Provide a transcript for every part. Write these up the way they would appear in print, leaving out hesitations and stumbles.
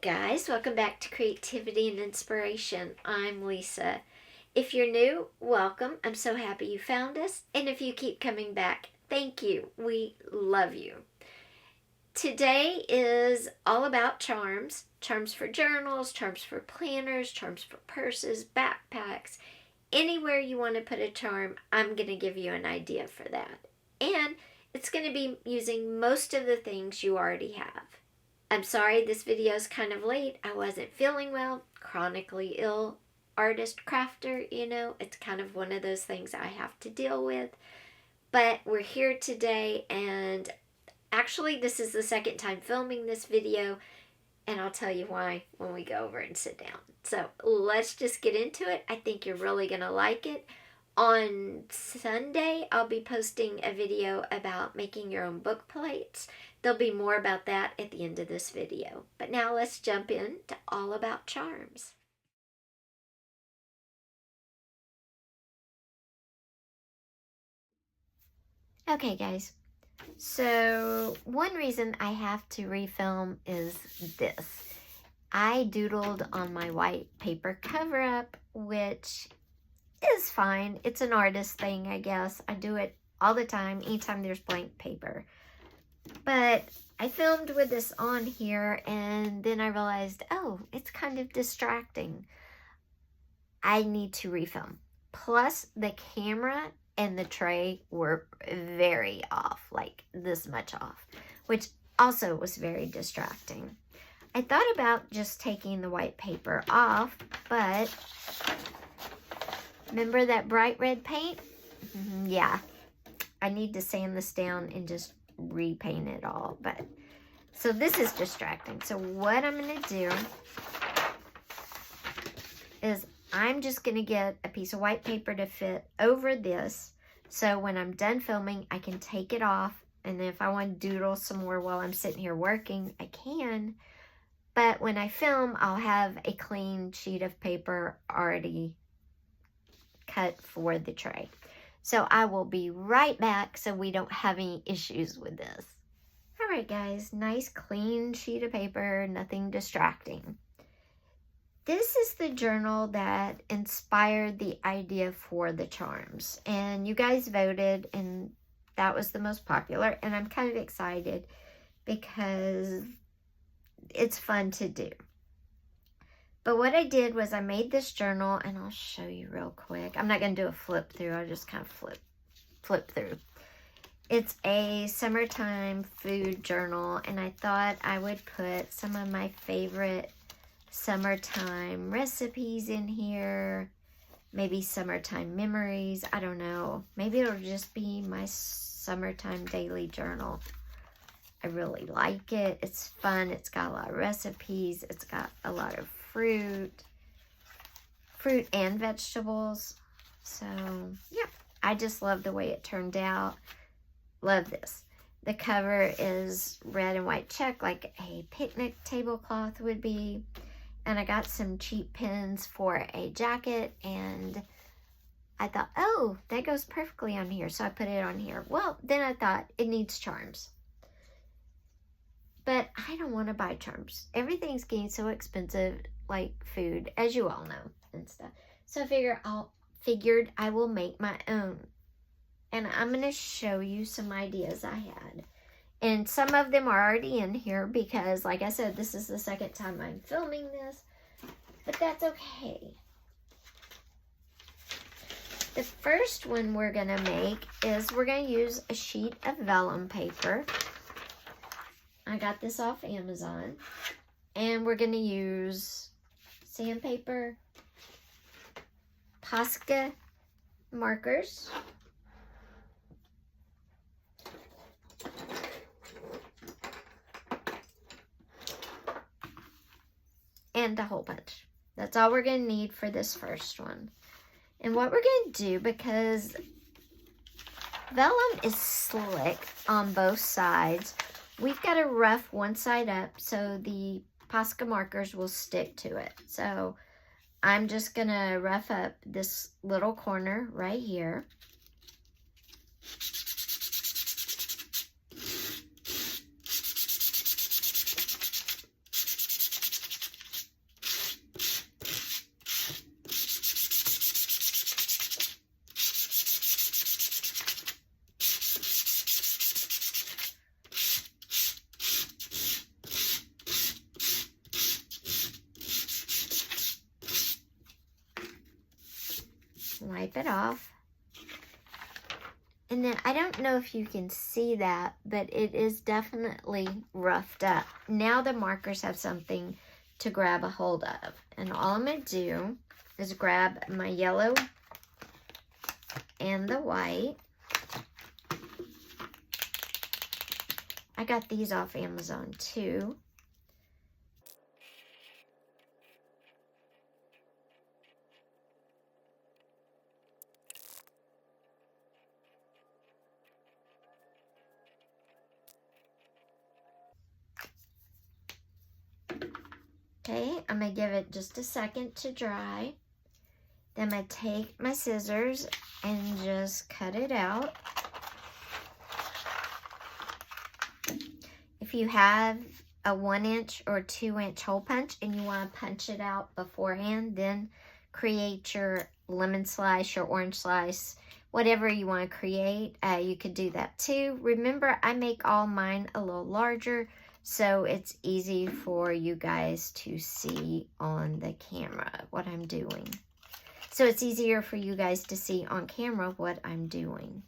guys, welcome back to Creativity and Inspiration. I'm Lisa. If you're new, welcome. I'm so happy you found us. And if you keep coming back, thank you. We love you. Today is all about charms. Charms for journals, charms for planners, charms for purses, backpacks. Anywhere you want to put a charm, I'm going to give you an idea for that. And it's going to be using most of the things you already have. I'm sorry this video is kind of late. I wasn't feeling well, chronically ill, artist crafter, it's kind of one of those things I have to deal with. But we're here today, and actually this is the second time filming this video, and I'll tell you why when we go over and sit down. So let's just get into it. I think you're really gonna like it. On Sunday, I'll be posting a video about making your own book plates. There'll be more about that at the end of this video. But now let's jump into all about charms. Okay, guys. So one reason I have to refilm is this. I doodled on my white paper cover-up, which is fine. It's an artist thing, I guess. I do it all the time, anytime there's blank paper. But I filmed with this on here, and then I realized, oh, it's kind of distracting. I need to refilm. Plus, the camera and the tray were very off, like this much off, which also was very distracting. I thought about just taking the white paper off, but remember that bright red paint? Yeah, I need to sand this down and just repaint it all. But so this is distracting. So what I'm going to do is I'm just going to get a piece of white paper to fit over this. So when I'm done filming, I can take it off. And then if I want to doodle some more while I'm sitting here working, I can. But when I film, I'll have a clean sheet of paper already cut for the tray. So I will be right back so we don't have any issues with this. All right, guys, nice clean sheet of paper, nothing distracting. This is the journal that inspired the idea for the charms. And you guys voted, and that was the most popular. And I'm kind of excited because it's fun to do. But what I did was I made this journal, and I'll show you real quick. I'm not going to do a flip through. I'll just kind of flip through. It's a summertime food journal, and I thought I would put some of my favorite summertime recipes in here. Maybe summertime memories. I don't know. Maybe it'll just be my summertime daily journal. I really like it. It's fun. It's got a lot of recipes. It's got a lot of fruit and vegetables. So yeah, I just love the way it turned out. Love this. The cover is red and white check like a picnic tablecloth would be. And I got some cheap pins for a jacket, and I thought, oh, that goes perfectly on here. So I put it on here. Well, then I thought it needs charms. But I don't want to buy charms. Everything's getting so expensive, like food, as you all know, and stuff. So I figured I will make my own. And I'm going to show you some ideas I had. And some of them are already in here because, like I said, this is the second time I'm filming this. But that's okay. The first one we're going to make is we're going to use a sheet of vellum paper. I got this off Amazon. And we're going to use sandpaper, Posca markers, and a hole punch. That's all we're going to need for this first one. And what we're going to do, because vellum is slick on both sides, we've got to rough one side up so the Posca markers will stick to it. So I'm just going to rough up this little corner right here. wipe it off. And then I don't know if you can see that, but it is definitely roughed up. Now the markers have something to grab a hold of. And all I'm going to do is grab my yellow and the white. I got these off Amazon too. Okay, I'm going to give it just a second to dry. Then I'm going to take my scissors and just cut it out. If you have a 1-inch or 2-inch hole punch and you want to punch it out beforehand, then create your lemon slice, your orange slice, whatever you want to create. You could do that too. Remember, I make all mine a little larger, so it's easy for you guys to see on the camera what I'm doing. So it's easier for you guys to see on camera what I'm doing.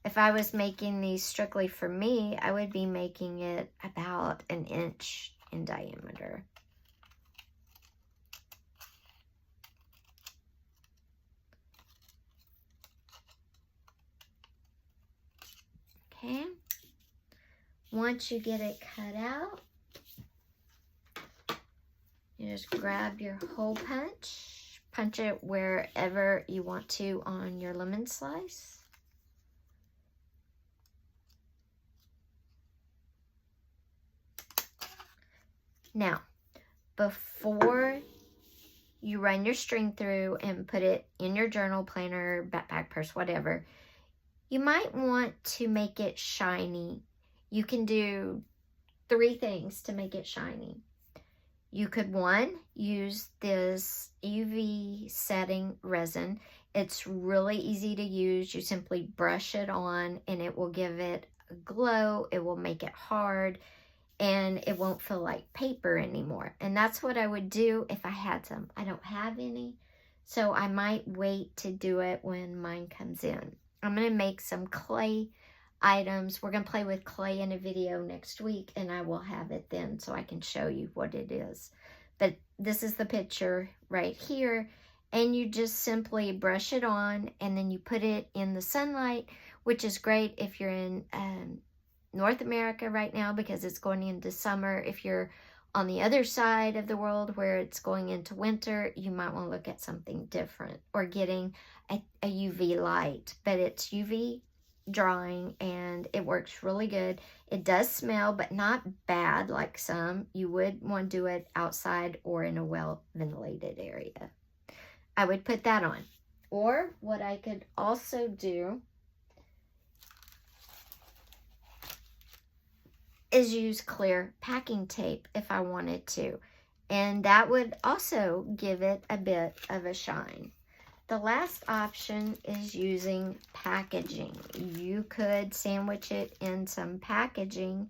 If I was making these strictly for me, I would be making it about 1 inch in diameter. Okay. Once you get it cut out, you just grab your hole punch, punch it wherever you want to on your lemon slice. Now, before you run your string through and put it in your journal, planner, backpack, purse, whatever, you might want to make it shiny. You can do 3 things to make it shiny. You could, 1, use this UV setting resin. It's really easy to use. You simply brush it on and it will give it a glow. It will make it hard and it won't feel like paper anymore. And that's what I would do if I had some. I don't have any, so I might wait to do it when mine comes in. I'm going to make some clay items. We're going to play with clay in a video next week, and I will have it then so I can show you what it is. But this is the picture right here, and you just simply brush it on, and then you put it in the sunlight, which is great if you're in North America right now because it's going into summer. If you're on the other side of the world where it's going into winter, you might want to look at something different or getting a UV light. But it's UV drawing and it works really good. It does smell, but not bad like some. You would want to do it outside or in a well-ventilated area. I would put that on. Or what I could also do is use clear packing tape if I wanted to. And that would also give it a bit of a shine. The last option is using packaging. You could sandwich it in some packaging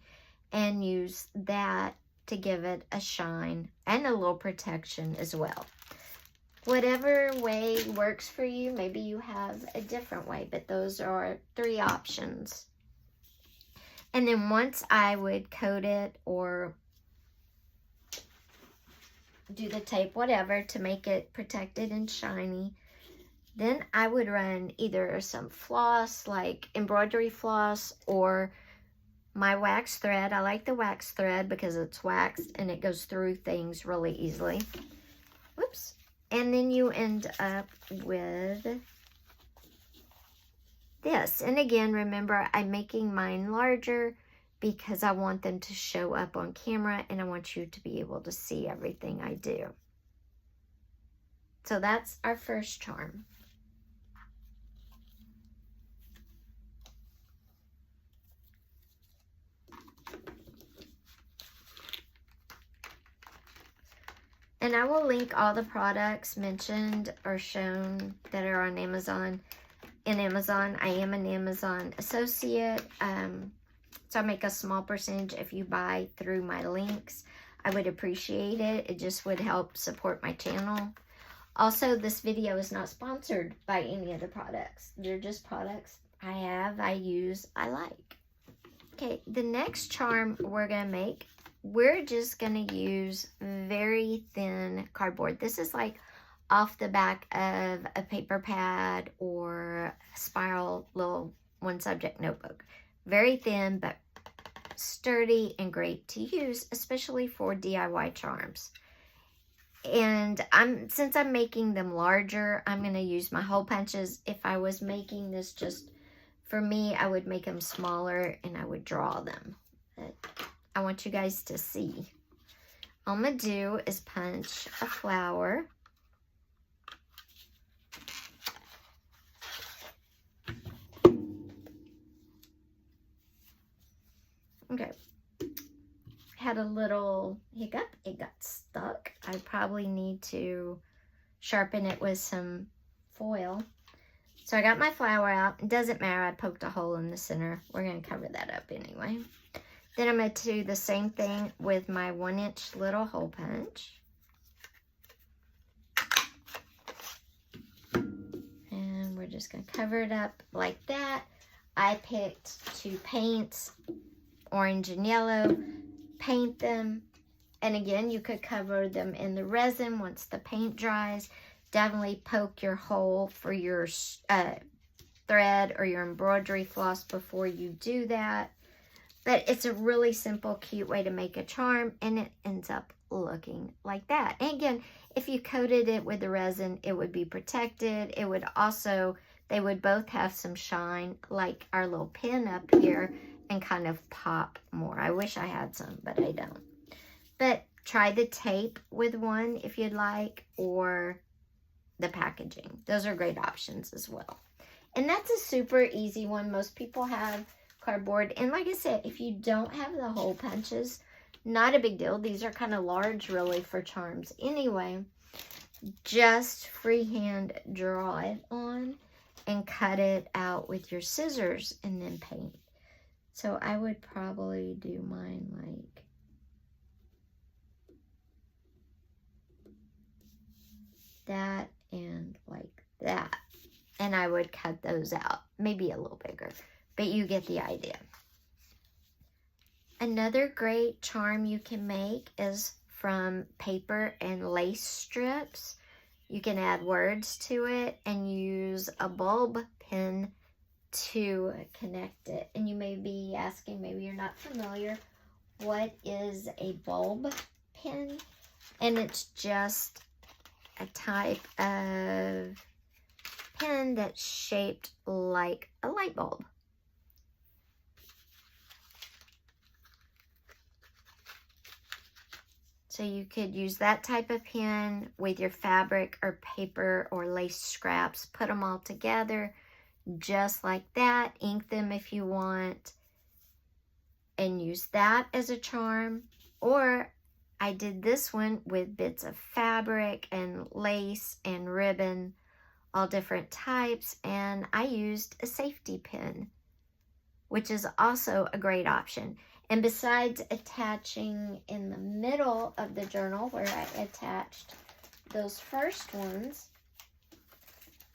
and use that to give it a shine and a little protection as well. Whatever way works for you, maybe you have a different way, but those are 3 options. And then once I would coat it or do the tape, whatever, to make it protected and shiny, then I would run either some floss, like embroidery floss, or my wax thread. I like the wax thread because it's waxed and it goes through things really easily. Whoops. And then you end up with this. And again, remember, I'm making mine larger because I want them to show up on camera and I want you to be able to see everything I do. So that's our first charm. And I will link all the products mentioned or shown that are on Amazon. In Amazon, I am an Amazon associate, so I make a small percentage if you buy through my links. I would appreciate it. It just would help support my channel. Also, this video is not sponsored by any of the products. They're just products I have, I use, I like. Okay, the next charm we're going to make, we're just going to use very thin cardboard. This is like off the back of a paper pad or a spiral little one subject notebook. Very thin, but sturdy and great to use, especially for DIY charms. And since I'm making them larger, I'm going to use my hole punches. If I was making this just for me, I would make them smaller and I would draw them. But I want you guys to see. All I'm going to do is punch a flower. Okay. Had a little hiccup. It got stuck. I probably need to sharpen it with some foil. So I got my flower out. It doesn't matter. I poked a hole in the center. We're going to cover that up anyway. Then I'm going to do the same thing with my 1-inch little hole punch. And we're just going to cover it up like that. I picked 2 paints, orange and yellow. Paint them, and again, you could cover them in the resin once the paint dries. Definitely poke your hole for your thread or your embroidery floss before you do that. But it's a really simple, cute way to make a charm, and it ends up looking like that. And again, if you coated it with the resin, it would be protected. It would also, they would both have some shine, like our little pin up here, and kind of pop more. I wish I had some, but I don't. But try the tape with one if you'd like, or the packaging. Those are great options as well. And that's a super easy one. Most people have cardboard. And like I said, if you don't have the hole punches, not a big deal. These are kind of large really for charms anyway. Just freehand draw it on and cut it out with your scissors and then paint. So I would probably do mine like that and like that. And I would cut those out, maybe a little bigger, but you get the idea. Another great charm you can make is from paper and lace strips. You can add words to it and use a bulb pin to connect it. And you may be asking, maybe you're not familiar, what is a bulb pin? And it's just a type of pin that's shaped like a light bulb. So you could use that type of pin with your fabric or paper or lace scraps, put them all together just like that, ink them if you want, and use that as a charm. Or I did this one with bits of fabric and lace and ribbon, all different types, and I used a safety pin, which is also a great option. And besides attaching in the middle of the journal where I attached those first ones,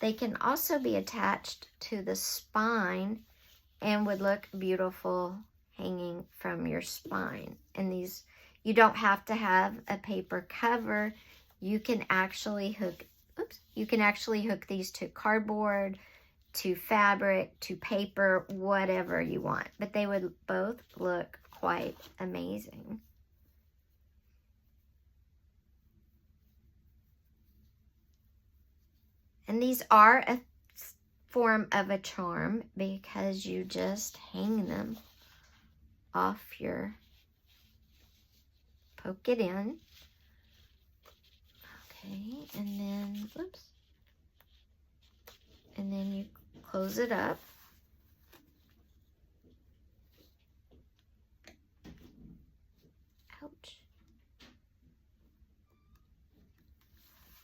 they can also be attached to the spine and would look beautiful hanging from your spine. And these, you don't have to have a paper cover. You can actually hook, hook these to cardboard, to fabric, to paper, whatever you want. But they would both look quite amazing. And these are a form of a charm because you just hang them off your, poke it in. Okay, and then, and then you close it up. Ouch.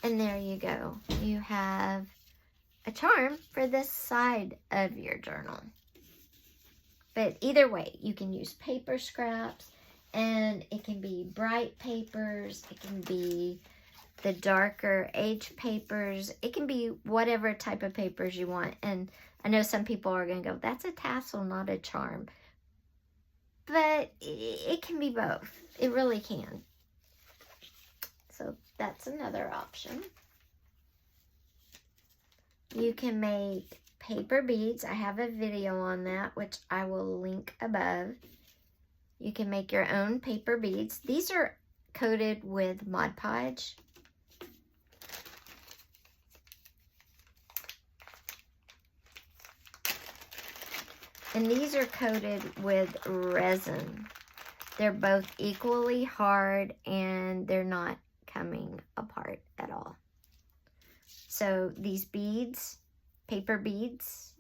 And there you go. You have a charm for this side of your journal. But either way, you can use paper scraps, and it can be bright papers. It can be the darker age papers. It can be whatever type of papers you want. And I know some people are going to go, that's a tassel, not a charm. But it can be both. It really can. So that's another option. You can make paper beads. I have a video on that, which I will link above. You can make your own paper beads. These are coated with Mod Podge. And these are coated with resin. They're both equally hard and they're not coming apart at all. So these beads, paper beads,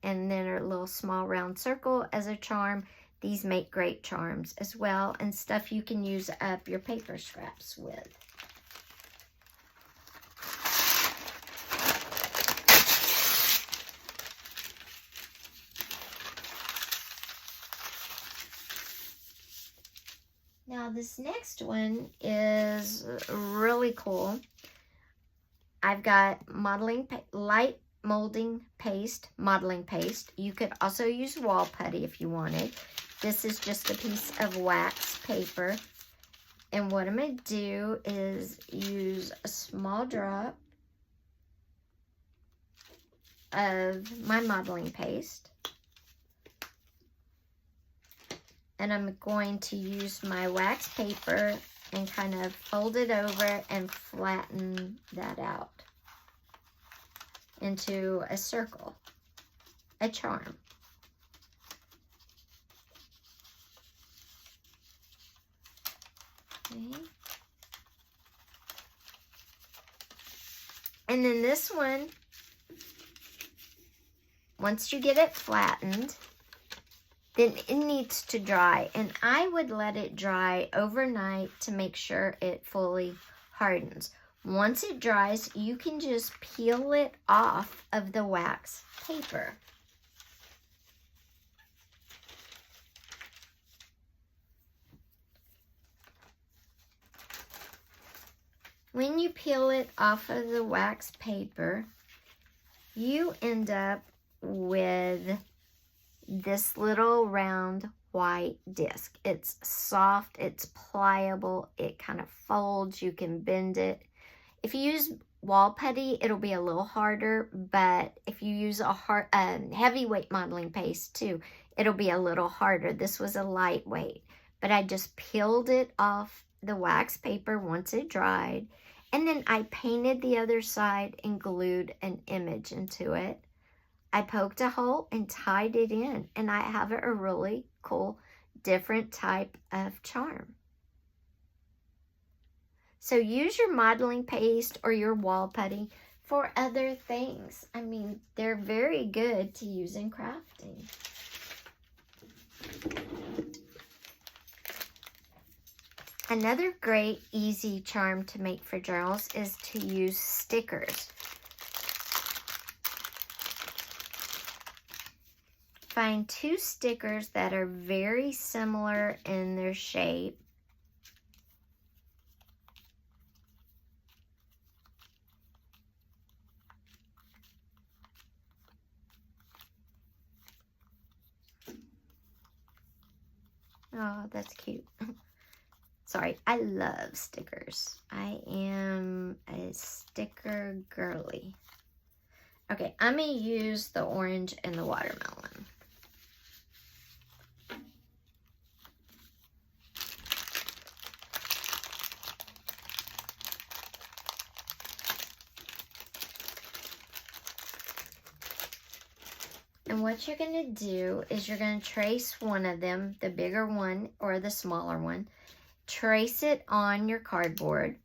and then a little small round circle as a charm. These make great charms as well, and stuff you can use up your paper scraps with. Now this next one is really cool. I've got light molding paste, modeling paste. You could also use wall putty if you wanted. This is just a piece of wax paper. And what I'm going to do is use a small drop of my modeling paste. And I'm going to use my wax paper and kind of fold it over and flatten that out into a circle, a charm. Okay. And then this one, once you get it flattened, then it needs to dry. And I would let it dry overnight to make sure it fully hardens. Once it dries, you can just peel it off of the wax paper. When you peel it off of the wax paper, you end up with this little round white disc. It's soft, it's pliable, it kind of folds, you can bend it. If you use wall putty, it'll be a little harder, but if you use a heavyweight modeling paste too, it'll be a little harder. This was a lightweight, but I just peeled it off the wax paper once it dried, and then I painted the other side and glued an image into it. I poked a hole and tied it in, and I have a really cool, different type of charm. So use your modeling paste or your wall putty for other things. I mean, they're very good to use in crafting. Another great, easy charm to make for journals is to use stickers. Find 2 stickers that are very similar in their shape. Oh, that's cute. Sorry, I love stickers. I am a sticker girly. Okay, I'm going to use the orange and the watermelon. And what you're going to do is you're going to trace one of them, the bigger one or the smaller one. Trace it on your cardboard.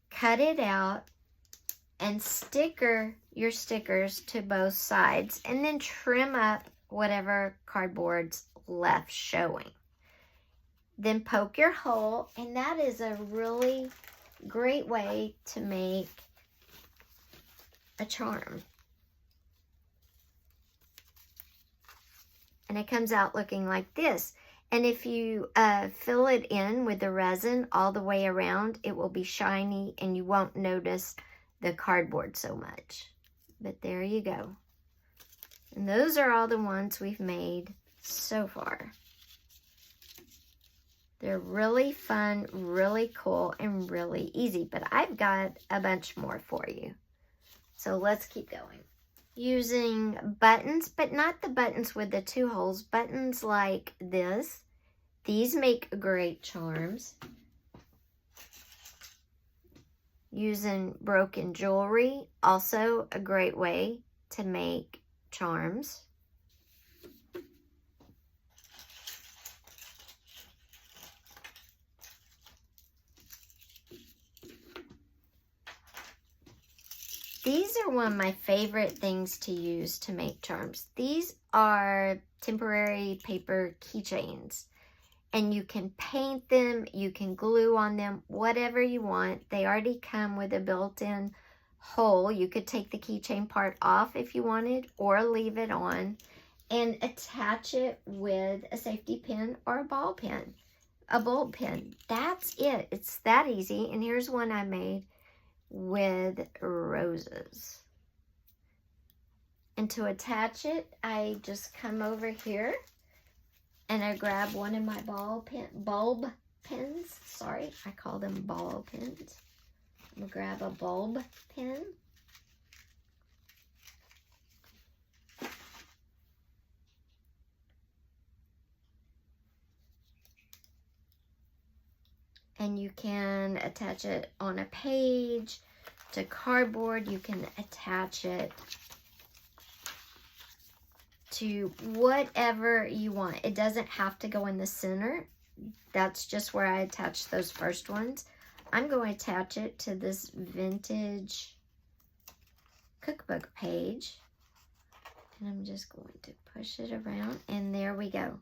Cut it out and sticker your stickers to both sides, and then trim up whatever cardboard's left showing. Then poke your hole, and that is a really great way to make a charm. A And it comes out looking like this. And if you fill it in with the resin all the way around, it will be shiny and you won't notice the cardboard so much. But there you go. And those are all the ones we've made so far. They're really fun, really cool, and really easy. But I've got a bunch more for you. So let's keep going. Using buttons, but not the buttons with the 2 holes. Buttons like this. These make great charms. Using broken jewelry, also a great way to make charms. These are one of my favorite things to use to make charms. These are temporary paper keychains. And you can paint them, you can glue on them, whatever you want. They already come with a built-in hole. You could take the keychain part off if you wanted, or leave it on. And attach it with a safety pin or a ball pin. A bulb pin. That's it. It's that easy. And here's one I made with roses. And to attach it, I just come over here and I grab one of my bulb pins. Sorry, I call them ball pins. I'm gonna grab a bulb pin. And you can attach it on a page, to cardboard. You can attach it to whatever you want. It doesn't have to go in the center. That's just where I attached those first ones. I'm going to attach it to this vintage cookbook page. And I'm just going to push it around. And there we go.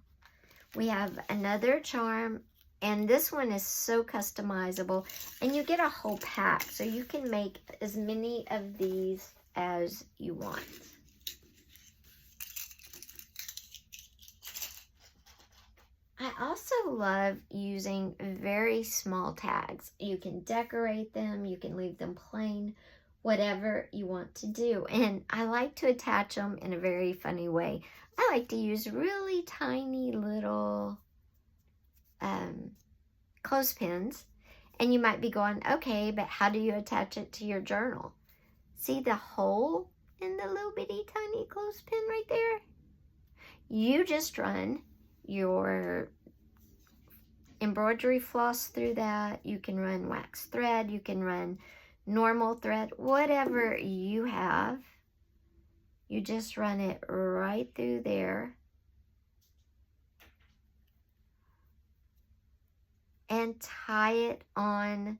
We have another charm. And this one is so customizable. And you get a whole pack. So you can make as many of these as you want. I also love using very small tags. You can decorate them. You can leave them plain. Whatever you want to do. And I like to attach them in a very funny way. I like to use really tiny little clothespins. And you might be going, okay, but how do you attach it to your journal? See the hole in the little bitty tiny clothespin right there? You just run your embroidery floss through that. You can run wax thread. You can run normal thread. Whatever you have, you just run it right through there. And tie it on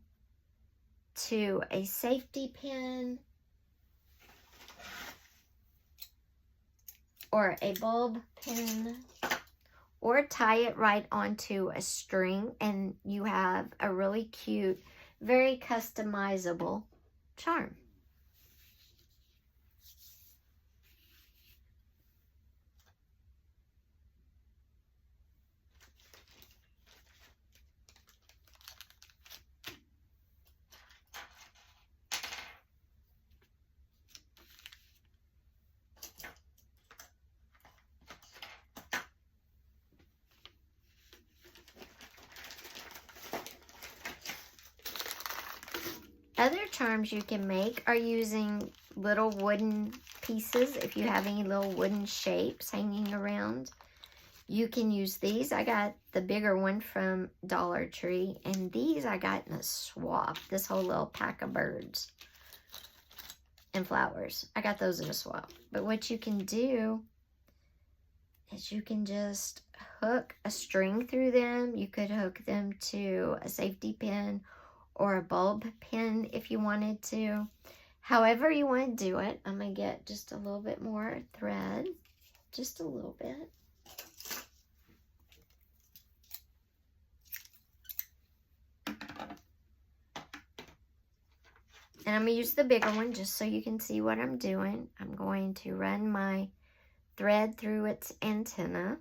to a safety pin or a bulb pin, or tie it right onto a string, and you have a really cute, very customizable charm. Other charms you can make are using little wooden pieces. If you have any little wooden shapes hanging around, you can use these. I got the bigger one from Dollar Tree, and these I got in a swap. This whole little pack of birds and flowers. I got those in a swap. But what you can do is you can just hook a string through them. You could hook them to a safety pin or a bulb pin if you wanted to. However you want to do it. I'm going to get just a little bit more thread. Just a little bit. And I'm going to use the bigger one just so you can see what I'm doing. I'm going to run my thread through its antenna.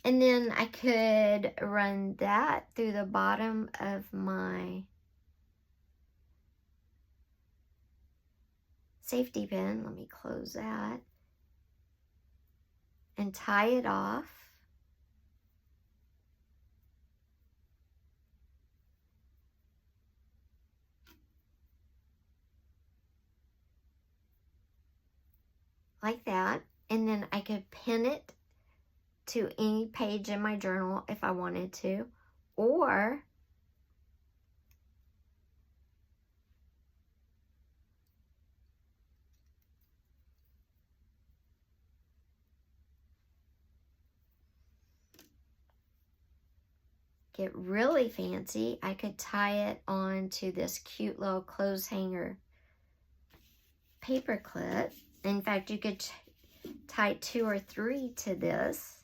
And then I could run that through the bottom of my safety pin. Let me close that. And tie it off. Like that. And then I could pin it to any page in my journal if I wanted to, or get really fancy, I could tie it onto this cute little clothes hanger paper clip. In fact, you could tie 2 or 3 to this.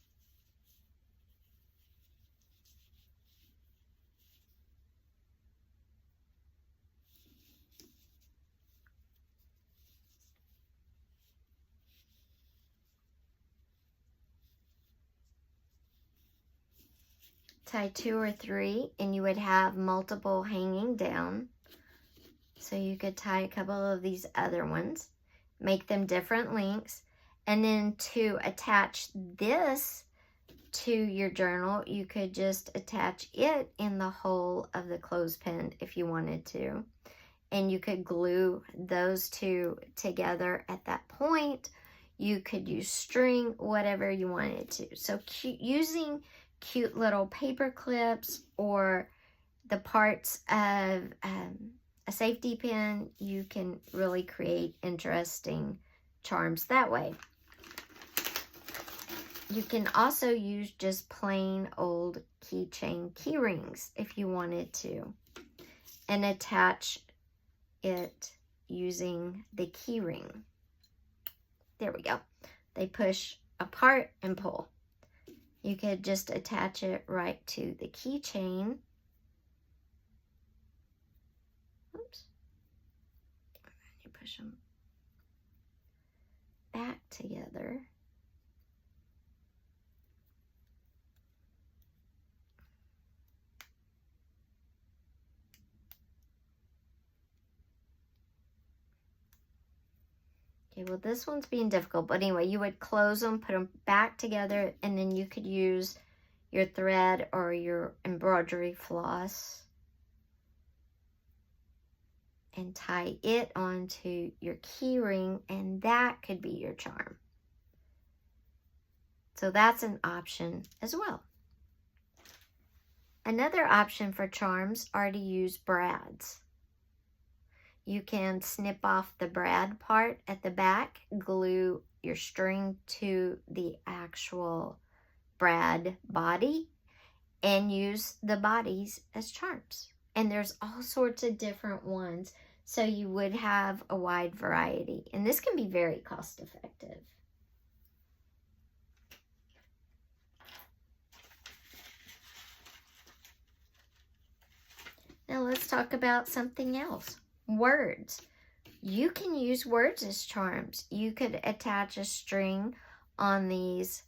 Tie 2 or 3, and you would have multiple hanging down. So you could tie a couple of these other ones, make them different lengths, and then to attach this to your journal, you could just attach it in the hole of the clothespin if you wanted to. And you could glue those two together at that point. You could use string, whatever you wanted to. So using cute little paper clips or the parts of a safety pin, you can really create interesting charms that way. You can also use just plain old keychain key rings if you wanted to, and attach it using the key ring. There we go. They push apart and pull. You could just attach it right to the keychain. Oops. You push them back together. Okay, well this one's being difficult, but anyway, you would close them, put them back together, and then you could use your thread or your embroidery floss and tie it onto your key ring, and that could be your charm. So that's an option as well. Another option for charms are to use brads. You can snip off the brad part at the back, glue your string to the actual brad body, and use the bodies as charms. And there's all sorts of different ones, so you would have a wide variety. And this can be very cost effective. Now let's talk about something else. Words. You can use words as charms. You could attach a string on these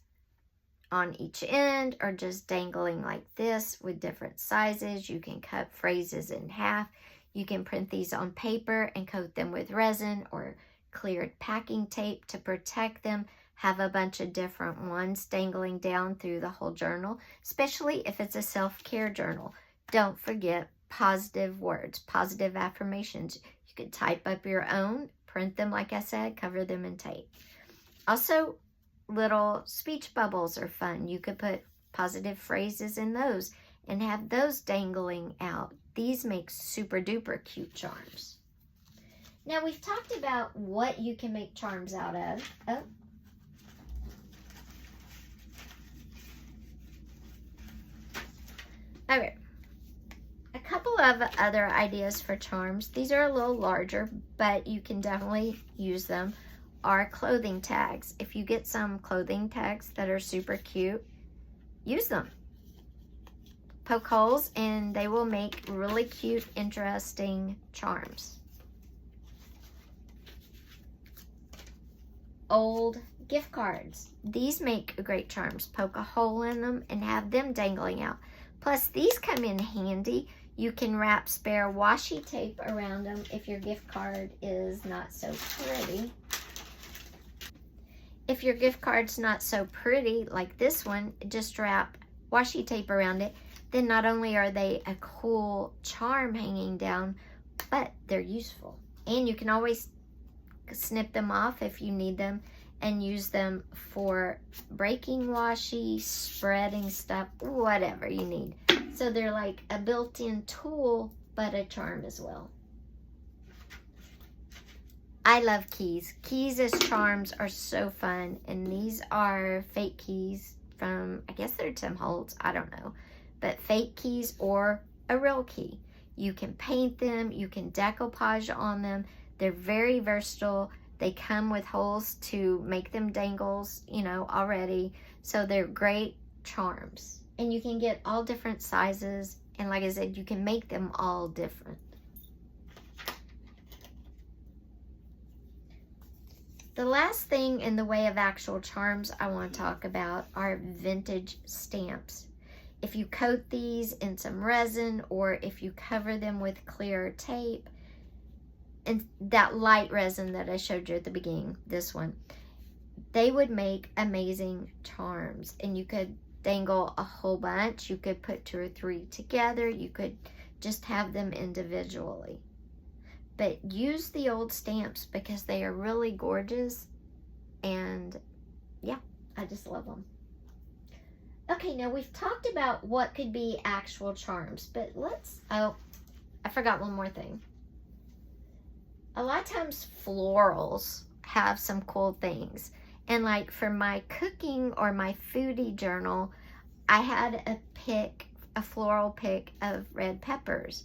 on each end, or just dangling like this with different sizes. You can cut phrases in half. You can print these on paper and coat them with resin or cleared packing tape to protect them. Have a bunch of different ones dangling down through the whole journal, especially if it's a self-care journal. Don't forget positive words, positive affirmations. You could type up your own, print them like I said, cover them in tape. Also, little speech bubbles are fun. You could put positive phrases in those and have those dangling out. These make super duper cute charms. Now we've talked about what you can make charms out of. Oh. Okay. A couple of other ideas for charms. These are a little larger, but you can definitely use them. Are clothing tags. If you get some clothing tags that are super cute, use them. Poke holes and they will make really cute, interesting charms. old gift cards. These make great charms. Poke a hole in them and have them dangling out. Plus, these come in handy. You can wrap spare washi tape around them if your gift card is not so pretty. If your gift card's not so pretty, like this one, just wrap washi tape around it. Then not only are they a cool charm hanging down, but they're useful. And you can always snip them off if you need them and use them for breaking washi, spreading stuff, whatever you need. So they're like a built-in tool, but a charm as well. I love keys. Keys as charms are so fun. And these are fake keys from, I guess they're Tim Holtz, I don't know. But fake keys or a real key. You can paint them, you can decoupage on them. They're very versatile. They come with holes to make them dangles, you know, already. So they're great charms. And you can get all different sizes. And like I said, you can make them all different. The last thing in the way of actual charms I want to talk about are vintage stamps. If you coat these in some resin or if you cover them with clear tape, and that light resin that I showed you at the beginning, this one, they would make amazing charms. And you could dangle a whole bunch. You could put 2 or 3 together. You could just have them individually. But use the old stamps because they are really gorgeous. And yeah, I just love them. Okay, now we've talked about what could be actual charms, but oh, I forgot one more thing. A lot of times florals have some cool things. And like for my cooking or my foodie journal, I had a floral pick of red peppers.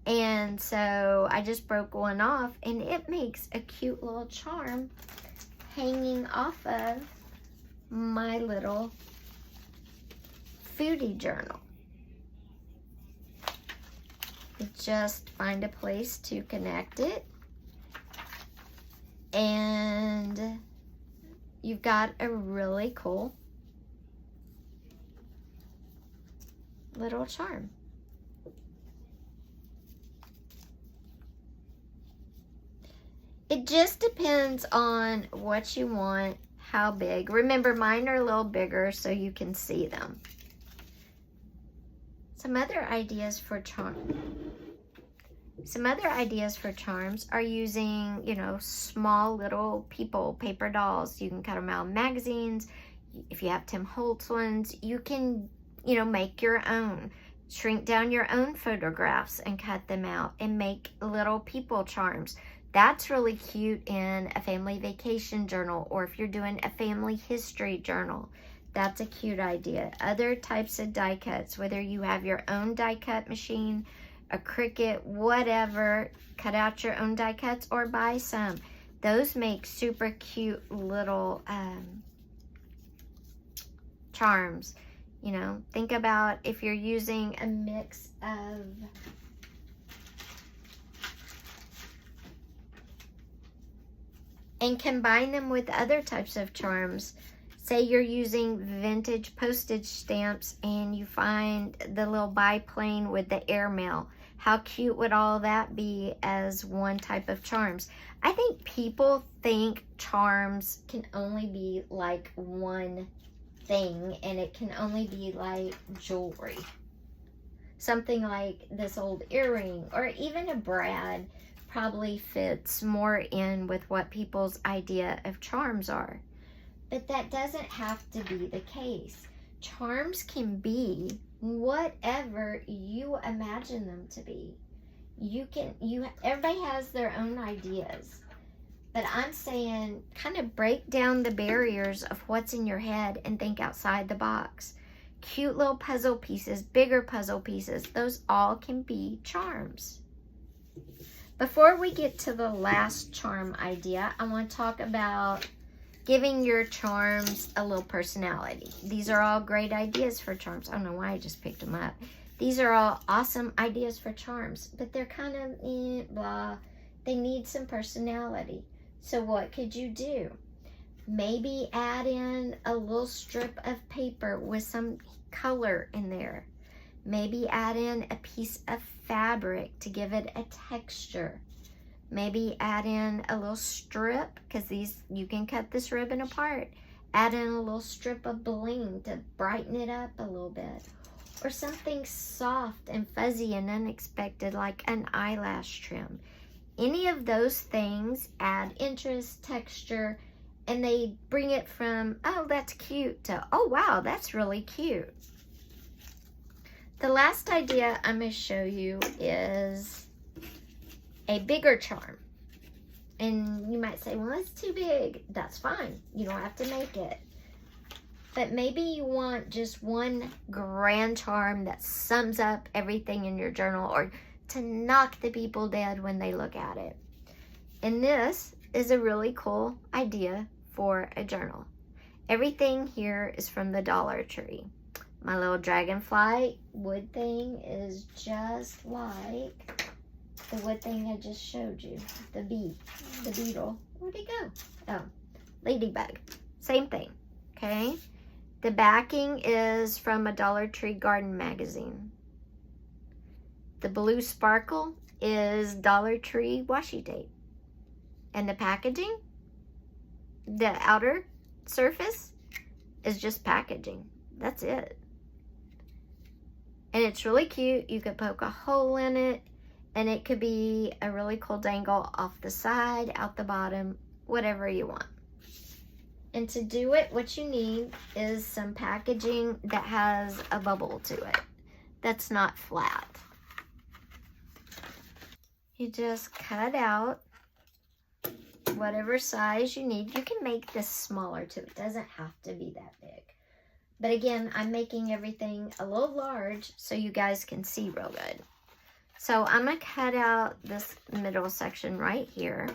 And so I just broke one off and it makes a cute little charm hanging off of my little foodie journal. You just find a place to connect it and you've got a really cool little charm. It just depends on what you want, how big. Remember, mine are a little bigger so you can see them. Some other ideas for charms are using, you know, small little people, paper dolls. You can cut them out of magazines. If you have Tim Holtz ones, you can, you know, make your own. Shrink down your own photographs and cut them out and make little people charms. That's really cute in a family vacation journal, or if you're doing a family history journal, that's a cute idea. Other types of die cuts, whether you have your own die cut machine, a Cricut, whatever, cut out your own die cuts or buy some. Those make super cute little charms. You know, think about if you're using a mix of and combine them with other types of charms. Say you're using vintage postage stamps and you find the little biplane with the airmail. How cute would all that be as one type of charms? I think people think charms can only be like one thing and it can only be like jewelry. Something like this old earring or even a brad probably fits more in with what people's idea of charms are. But that doesn't have to be the case. Charms can be whatever you imagine them to be. Everybody has their own ideas. But I'm saying kind of break down the barriers of what's in your head and think outside the box. Cute little puzzle pieces, bigger puzzle pieces, those all can be charms. Before we get to the last charm idea, I want to talk about giving your charms a little personality. These are all great ideas for charms. I don't know why I just picked them up. These are all awesome ideas for charms, but they're kind of blah. They need some personality. So what could you do? Maybe add in a little strip of paper with some color in there. Maybe add in a piece of fabric to give it a texture. Maybe add in a little strip, because these, you can cut this ribbon apart. Add in a little strip of bling to brighten it up a little bit. Or something soft and fuzzy and unexpected, like an eyelash trim. Any of those things add interest, texture, and they bring it from, oh, that's cute, to, oh, wow, that's really cute. The last idea I'm going to show you is a bigger charm. And you might say, well, it's too big. That's fine. You don't have to make it. But maybe you want just one grand charm that sums up everything in your journal, or to knock the people dead when they look at it. And this is a really cool idea for a journal. Everything here is from the Dollar Tree. My little dragonfly wood thing is just like the wood thing I just showed you. The beetle. Where'd it go? Oh, ladybug. Same thing, okay? The backing is from a Dollar Tree garden magazine. The blue sparkle is Dollar Tree washi tape. And the packaging, the outer surface, is just packaging. That's it. And it's really cute. You could poke a hole in it, and it could be a really cool dangle off the side, out the bottom, whatever you want. And to do it, what you need is some packaging that has a bubble to it, that's not flat. You just cut out whatever size you need. You can make this smaller too. It doesn't have to be that big. But again, I'm making everything a little large so you guys can see real good. So I'm going to cut out this middle section right here.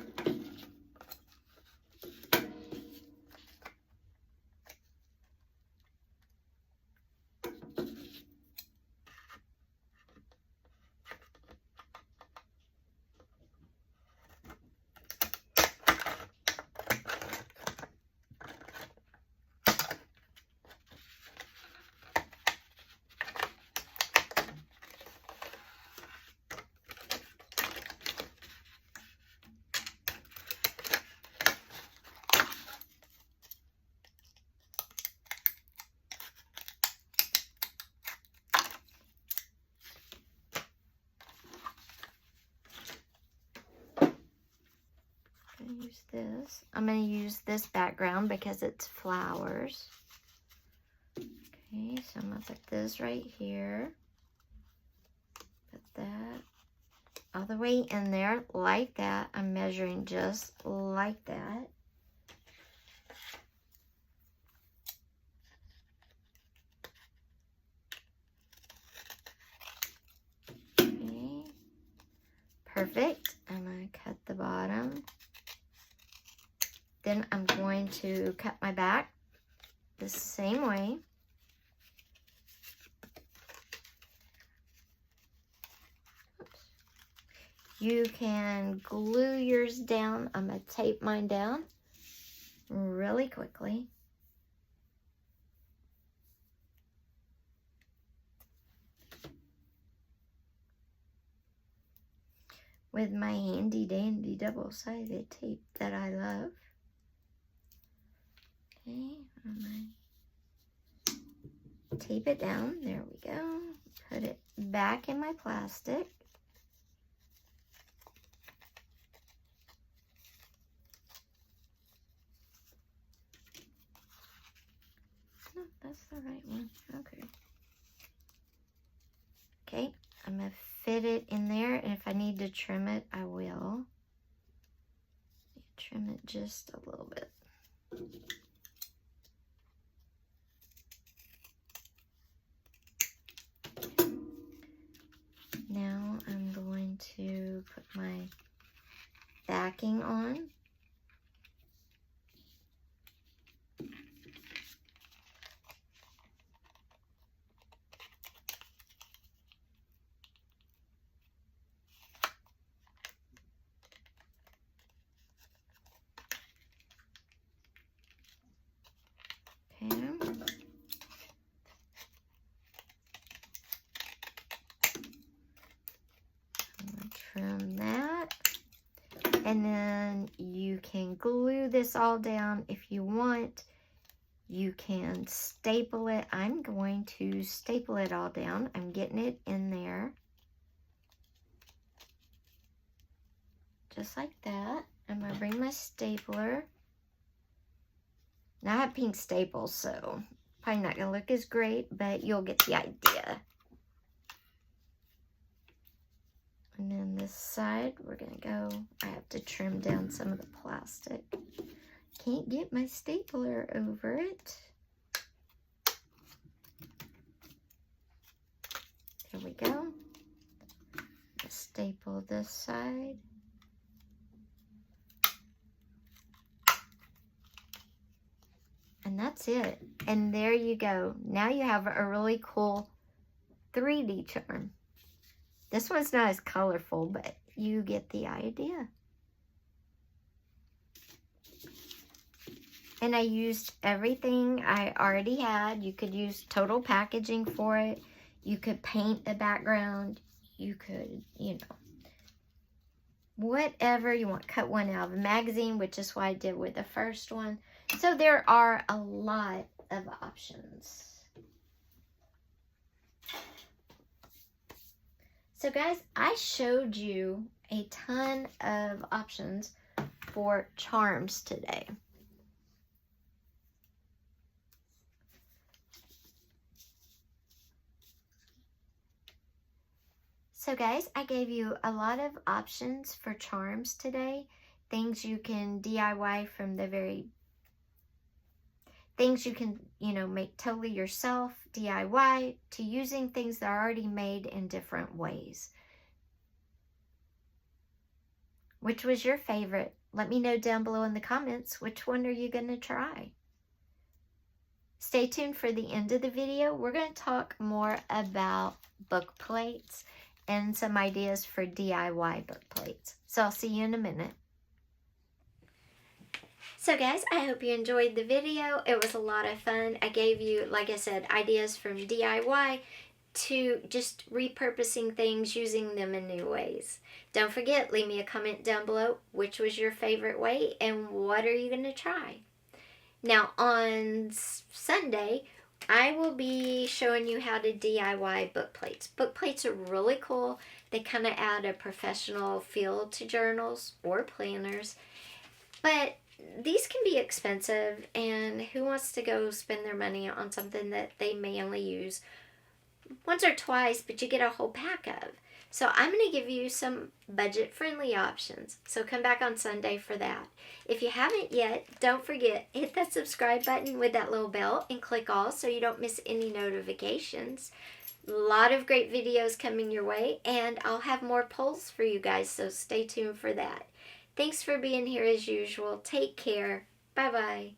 Use this. I'm going to use this background because it's flowers. Okay, so I'm going to put this right here. Put that all the way in there like that. I'm measuring just like that. Okay, perfect. I'm going to cut the bottom. Then I'm going to cut my back the same way. Oops. You can glue yours down. I'm going to tape mine down really quickly. With my handy dandy double-sided tape that I love. Okay, I'm gonna tape it down. There we go. Put it back in my plastic. No, that's the right one. Okay. Okay, I'm gonna fit it in there, and if I need to trim it, I will. Trim it just a little bit. Now I'm going to put my backing on. Okay. Trim that. And then you can glue this all down if you want. You can staple it. I'm going to staple it all down. I'm getting it in there. Just like that. I'm going to bring my stapler. Now I have pink staples, so probably not going to look as great, but you'll get the idea. And then this side, we're going to go, I have to trim down some of the plastic. Can't get my stapler over it. There we go. Staple this side. And that's it. And there you go. Now you have a really cool 3D charm. This one's not as colorful, but you get the idea. And I used everything I already had. You could use total packaging for it. You could paint the background. You could, you know, whatever you want. Cut one out of a magazine, which is what I did with the first one. So there are a lot of options. So guys, I showed you a ton of options for charms today. So guys, I gave you a lot of options for charms today. Things you can DIY from the very, things you can, you know, make totally yourself, DIY, to using things that are already made in different ways. Which was your favorite? Let me know down below in the comments. Which one are you going to try? Stay tuned for the end of the video. We're going to talk more about book plates and some ideas for DIY book plates. So I'll see you in a minute. So guys, I hope you enjoyed the video. It was a lot of fun. I gave you, like I said, ideas from DIY to just repurposing things, using them in new ways. Don't forget, leave me a comment down below. Which was your favorite way and what are you going to try? Now on Sunday, I will be showing you how to DIY book plates. Book plates are really cool. They kind of add a professional feel to journals or planners. But these can be expensive, and who wants to go spend their money on something that they may only use once or twice, but you get a whole pack of. So I'm going to give you some budget-friendly options. So come back on Sunday for that. If you haven't yet, don't forget, hit that subscribe button with that little bell and click all so you don't miss any notifications. A lot of great videos coming your way, and I'll have more polls for you guys, so stay tuned for that. Thanks for being here as usual. Take care. Bye-bye.